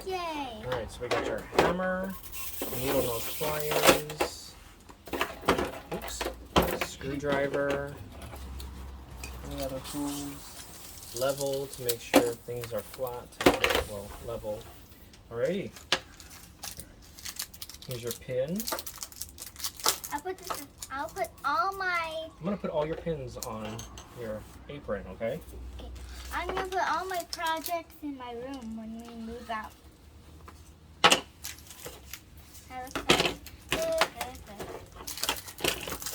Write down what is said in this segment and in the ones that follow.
Yay! Alright, so we got your hammer, needle nose pliers, oops, screwdriver, any other tools, level to make sure things are flat, well, level. Alrighty. Here's your pin. I'll put all my. I'm gonna put all your pins on your apron, okay? Okay. I'm gonna put all my projects in my room when we move out. That looks nice. Good.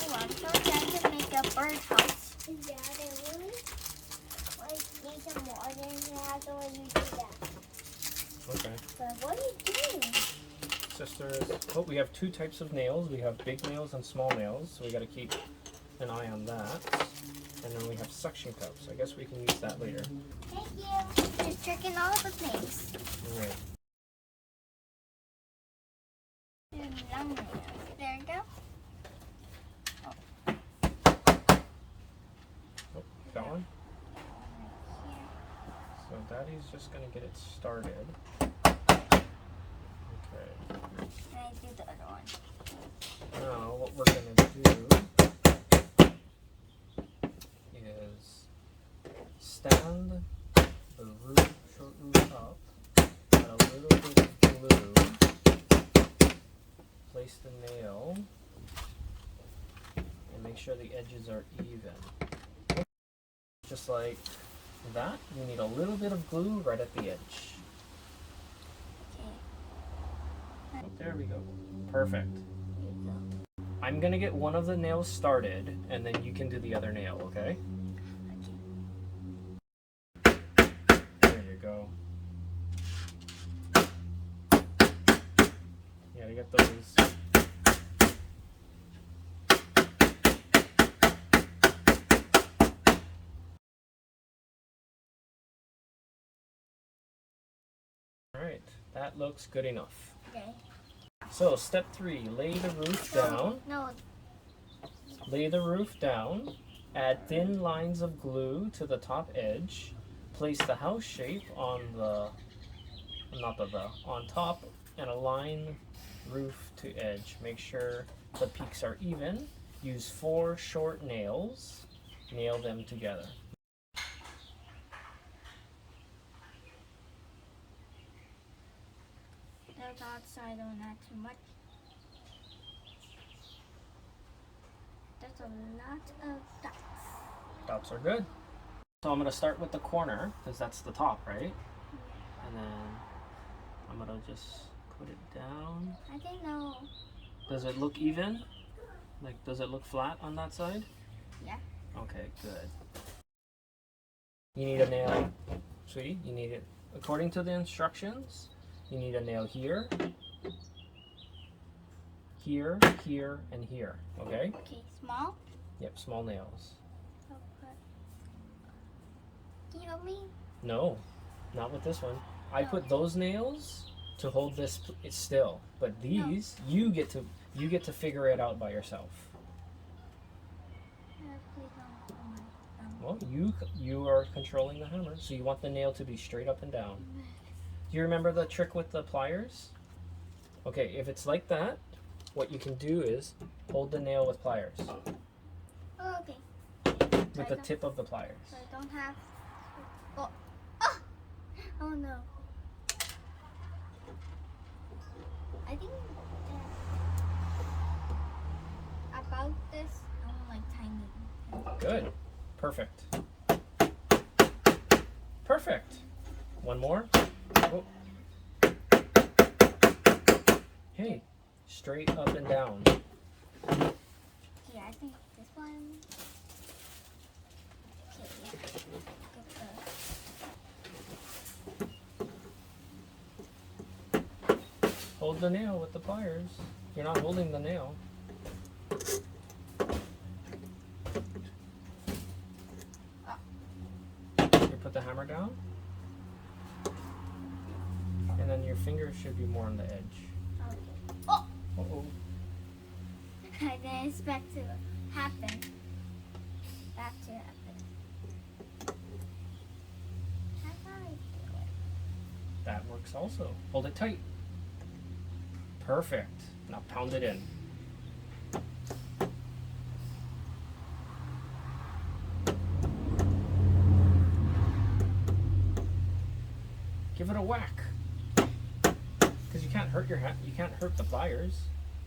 Oh, I'm so excited to make a birdhouse. Yeah, they really need some water in there. How do you do that? Okay. But what are you doing? Sisters, oh, we have two types of nails. We have big nails and small nails, so we gotta keep an eye on that. And then we have suction cups. I guess we can use that later. Thank you. Just checking all of the things. Alright. There you go. Oh, got one? So Daddy's just gonna get it started. Okay. And I do the other one. Now what we're gonna do is stand the short roof up, add a little bit of glue, place the nail, and make sure the edges are even. Just like that, you need a little bit of glue right at the edge. Okay. Oh, there we go. Perfect. I'm gonna get one of the nails started, and then you can do the other nail, okay? There you go. Yeah, you got those. Alright, that looks good enough. Okay. So, step 3, lay the roof down. No. Lay the roof down. Add thin lines of glue to the top edge. Place the house shape on on top and align roof to edge. Make sure the peaks are even. Use 4 short nails. Nail them together. The dots, I don't add too much. That's a lot of dots. Dots are good. So I'm going to start with the corner because that's the top, right? And then I'm going to just put it down. I didn't know. Does it look even? Like, does it look flat on that side? Yeah. Okay, good. You need a nail, sweetie. You need it, according to the instructions, you need a nail here, here, here, and here, okay? Okay, small. Yep, small nails. Okay. Can you help me? No, not with this one. I put those nails to hold this still, but these, you get to figure it out by yourself. Please don't hold my thumb. Well, you are controlling the hammer, so you want the nail to be straight up and down. Do you remember the trick with the pliers? Okay, if it's like that, what you can do is hold the nail with pliers, Oh, okay. with the tip of the pliers. So I don't have. Oh, oh, oh no. I think about this, I'm like tiny. Good. Perfect. Perfect. One more. Oh. Hey, straight up and down. Yeah, I think this one. Okay, yeah. Hold the nail with the pliers. You're not holding the nail. You put the hammer down. And then your fingers should be more on the edge. Okay. Oh! Uh-oh. I didn't expect to happen. That to happen. How do I do it? That works also. Hold it tight. Perfect. Now pound it in. Give it a whack. Because you can't hurt your hand. You can't hurt the pliers.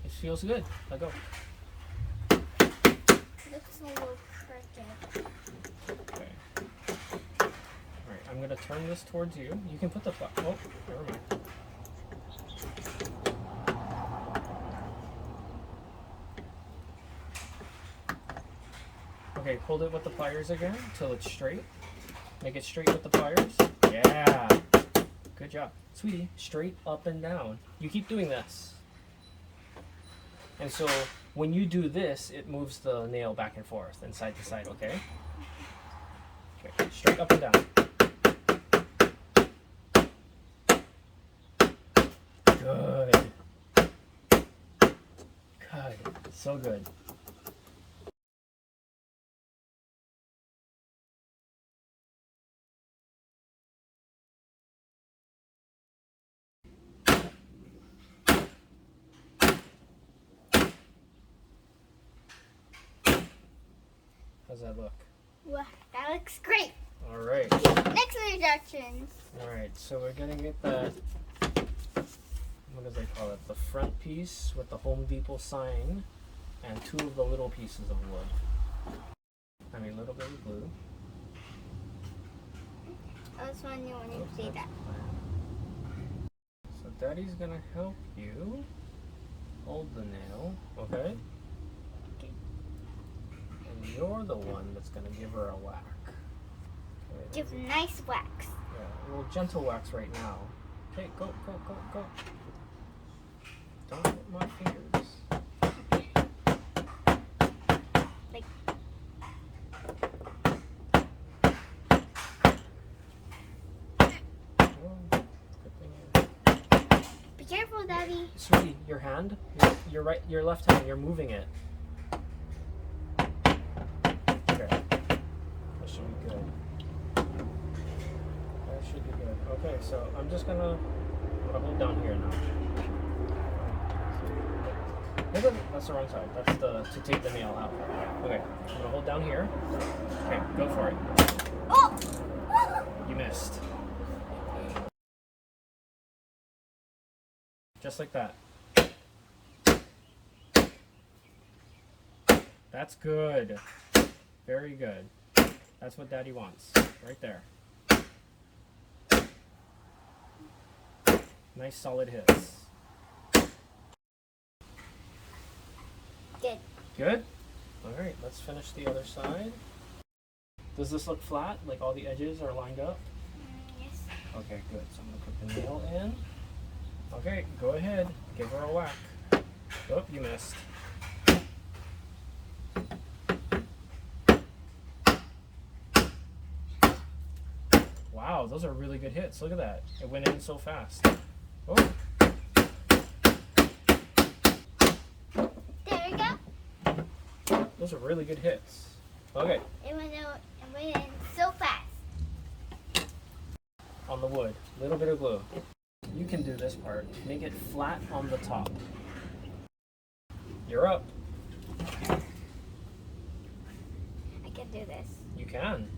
It feels good. Let go. Looks a little crooked. Okay. Alright, I'm going to turn this towards you. You can put the oh, never mind. Okay, hold it with the pliers again till it's straight. Make it straight with the pliers. Yeah. Good job. Sweetie, straight up and down. You keep doing this. And so when you do this, it moves the nail back and forth and side to side, okay? Okay, straight up and down. Good. Good. So good. How's that look? Wow, that looks great. All right. Next instructions. All right. So we're gonna get that. What do they call it? The front piece with the Home Depot sign, and 2 of the little pieces of wood. I mean, a little bit of glue. I was wondering when you Oops, see that's that. fine. So Daddy's gonna help you hold the nail, okay? Okay. And you're the one that's gonna give her a whack. Okay, Give nice wax. yeah, a little gentle wax right now. Okay, go, go, go, go. Don't hit my fingers. Like, Oh, good thing you... be careful, Daddy. Sweetie, your hand, your right, your left hand, you're moving it. Okay, that should be good. That should be good. Okay, so I'm gonna hold down here now. No, that's the wrong side. That's to take the nail out. Okay, I'm gonna hold down here. Okay, go for it. Oh! You missed. Just like that. That's good. Very good. That's what Daddy wants. Right there. Nice solid hits. Good. Good? Alright, let's finish the other side. Does this look flat? Like all the edges are lined up? Yes. Okay, good. So I'm going to put the nail in. Okay, go ahead. Give her a whack. Oh, you missed. Wow, those are really good hits. Look at that. It went in so fast. Oh, There we go. those are really good hits. Okay, It went in so fast. on the wood. Little bit of glue. You can do this part. Make it flat on the top. You're up. I can do this. You can.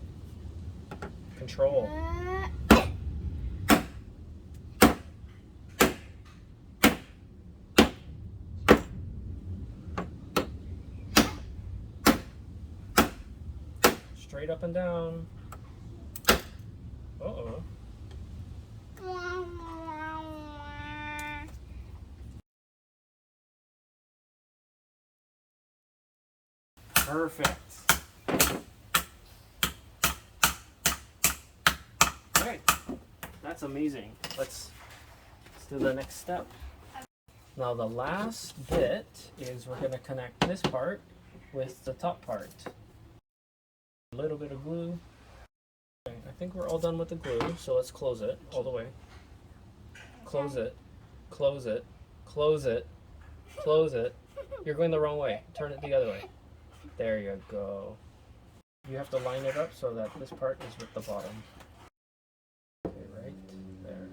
Control. Straight up and down. Uh-oh. Perfect. Alright. That's amazing. Let's do the next step. Now the last bit is we're going to connect this part with the top part. A little bit of glue. Okay, I think we're all done with the glue, so let's close it all the way. Close it. Close it. Close it. Close it. You're going the wrong way. Turn it the other way. There you go. You have to line it up so that this part is with the bottom. Okay, right there.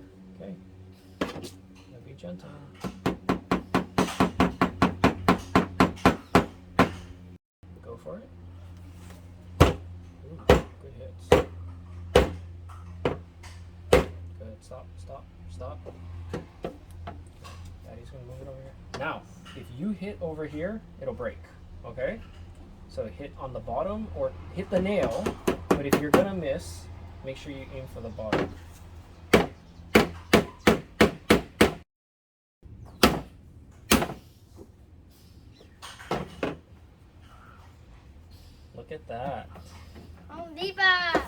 gentle. Go for it. Ooh, good hits. Good. Stop. Daddy's gonna move it over here. Now, if you hit over here, it'll break. Okay? So hit on the bottom or hit the nail. But if you're gonna miss, make sure you aim for the bottom. Look at that. Oh, Viva!